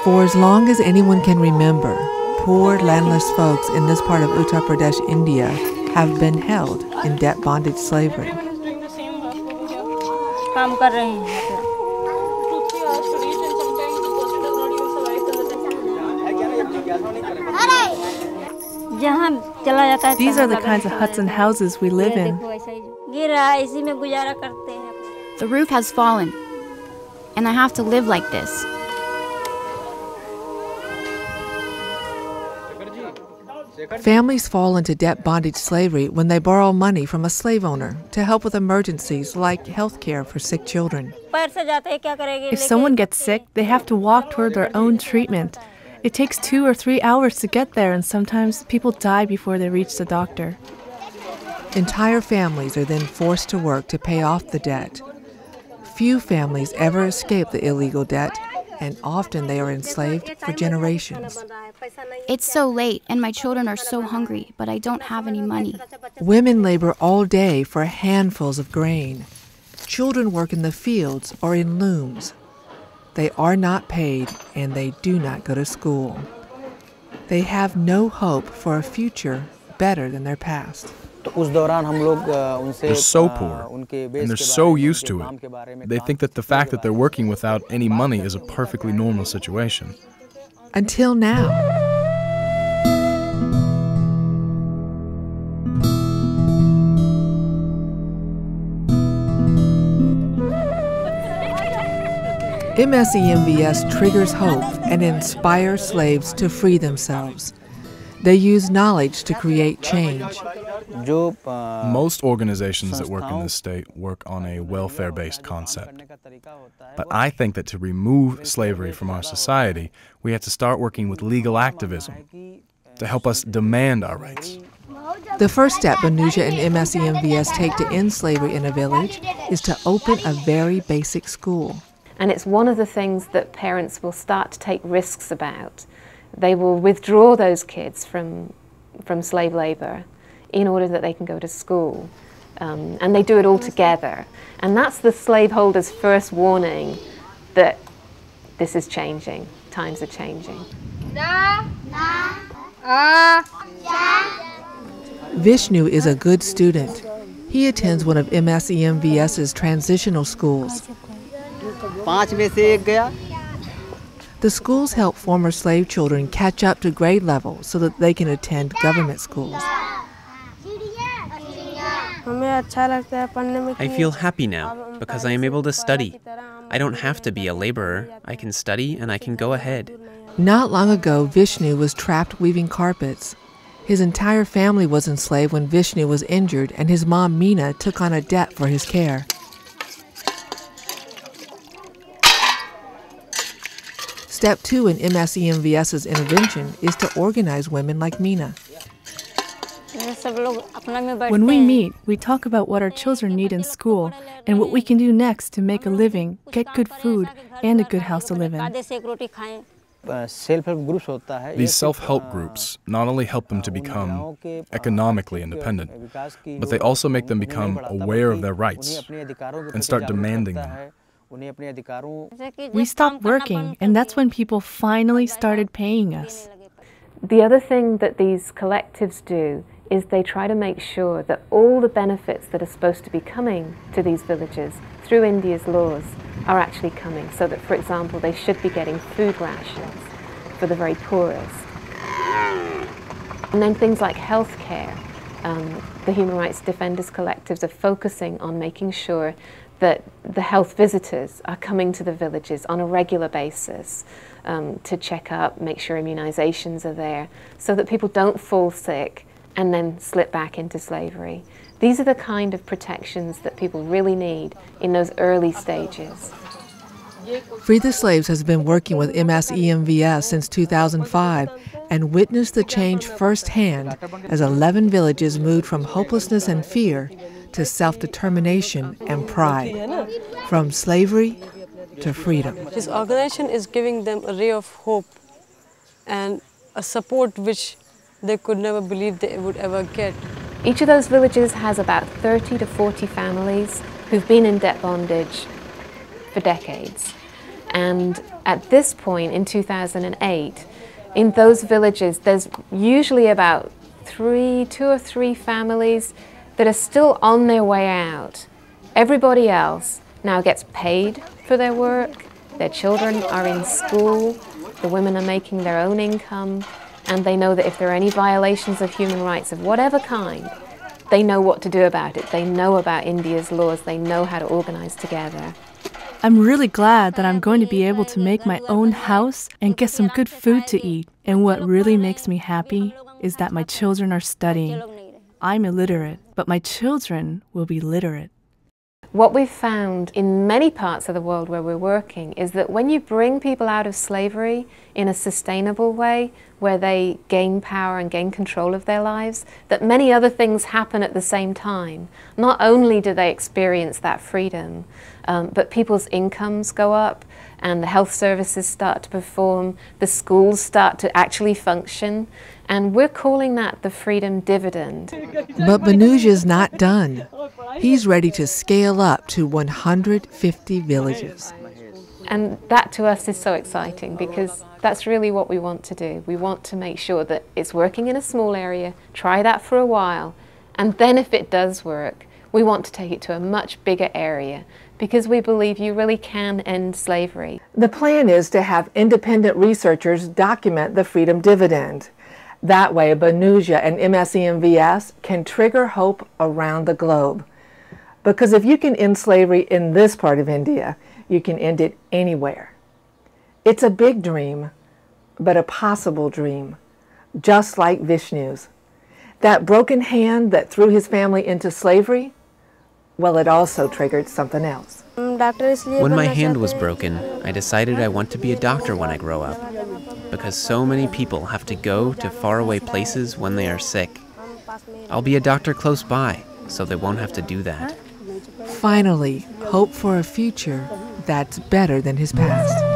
For as long as anyone can remember, poor landless folks in this part of Uttar Pradesh, India, have been held in debt bondage slavery. These are the kinds of huts and houses we live in. The roof has fallen, and I have to live like this. Families fall into debt bondage slavery when they borrow money from a slave owner to help with emergencies like health care for sick children. If someone gets sick, they have to walk toward their own treatment. It takes 2 or 3 hours to get there, and sometimes people die before they reach the doctor. Entire families are then forced to work to pay off the debt. Few families ever escape the illegal debt, and often they are enslaved for generations. It's so late, and my children are so hungry, but I don't have any money. Women labor all day for handfuls of grain. Children work in the fields or in looms. They are not paid, and they do not go to school. They have no hope for a future better than their past. They're so poor, and they're so used to it. They think that the fact that they're working without any money is a perfectly normal situation. Until now. MSEMVS triggers hope and inspires slaves to free themselves. They use knowledge to create change. Most organizations that work in this state work on a welfare-based concept. But I think that to remove slavery from our society, we have to start working with legal activism to help us demand our rights. The first step Anuja and MSEMVS take to end slavery in a village is to open a very basic school. And it's one of the things that parents will start to take risks about. They will withdraw those kids from slave labor in order that they can go to school. And they do it all together. And that's the slaveholders' first warning that this is changing, times are changing. Vishnu is a good student. He attends one of MSEMVS's transitional schools. The schools help former slave children catch up to grade level so that they can attend government schools. I feel happy now because I am able to study. I don't have to be a laborer. I can study and I can go ahead. Not long ago, Vishnu was trapped weaving carpets. His entire family was enslaved when Vishnu was injured, and his mom, Meena, took on a debt for his care. Step 2 in MSEMVS's intervention is to organize women like Meena. When we meet, we talk about what our children need in school and what we can do next to make a living, get good food, and a good house to live in. These self-help groups not only help them to become economically independent, but they also make them become aware of their rights and start demanding them. We stopped working, and that's when people finally started paying us. The other thing that these collectives do is they try to make sure that all the benefits that are supposed to be coming to these villages through India's laws are actually coming, so that, for example, they should be getting food rations for the very poorest. And then things like health care. The human rights defenders collectives are focusing on making sure that the health visitors are coming to the villages on a regular basis to check up, make sure immunizations are there, so that people don't fall sick and then slip back into slavery. These are the kind of protections that people really need in those early stages. Free the Slaves has been working with MSEMVS since 2005 and witnessed the change firsthand as 11 villages moved from hopelessness and fear to self-determination and pride, from slavery to freedom. This organization is giving them a ray of hope and a support which they could never believe they would ever get. Each of those villages has about 30 to 40 families who've been in debt bondage for decades. And at this point, in 2008, in those villages, there's usually about two or three families that are still on their way out. Everybody else now gets paid for their work, their children are in school, the women are making their own income, and they know that if there are any violations of human rights of whatever kind, they know what to do about it. They know about India's laws. They know how to organize together. I'm really glad that I'm going to be able to make my own house and get some good food to eat. And what really makes me happy is that my children are studying. I'm illiterate, but my children will be literate. What we've found in many parts of the world where we're working is that when you bring people out of slavery in a sustainable way, where they gain power and gain control of their lives, that many other things happen at the same time. Not only do they experience that freedom, but people's incomes go up and the health services start to perform, the schools start to actually function, and we're calling that the freedom dividend. But Banuja's not done. He's ready to scale up to 150 villages. And that to us is so exciting because that's really what we want to do. We want to make sure that it's working in a small area, try that for a while, and then if it does work, we want to take it to a much bigger area because we believe you really can end slavery. The plan is to have independent researchers document the freedom dividend. That way, Banuja and MSEMVS can trigger hope around the globe. Because if you can end slavery in this part of India, you can end it anywhere. It's a big dream, but a possible dream, just like Vishnu's. That broken hand that threw his family into slavery, well, it also triggered something else. When my hand was broken, I decided I want to be a doctor when I grow up, because so many people have to go to faraway places when they are sick. I'll be a doctor close by, so they won't have to do that. Finally, hope for a future that's better than his past.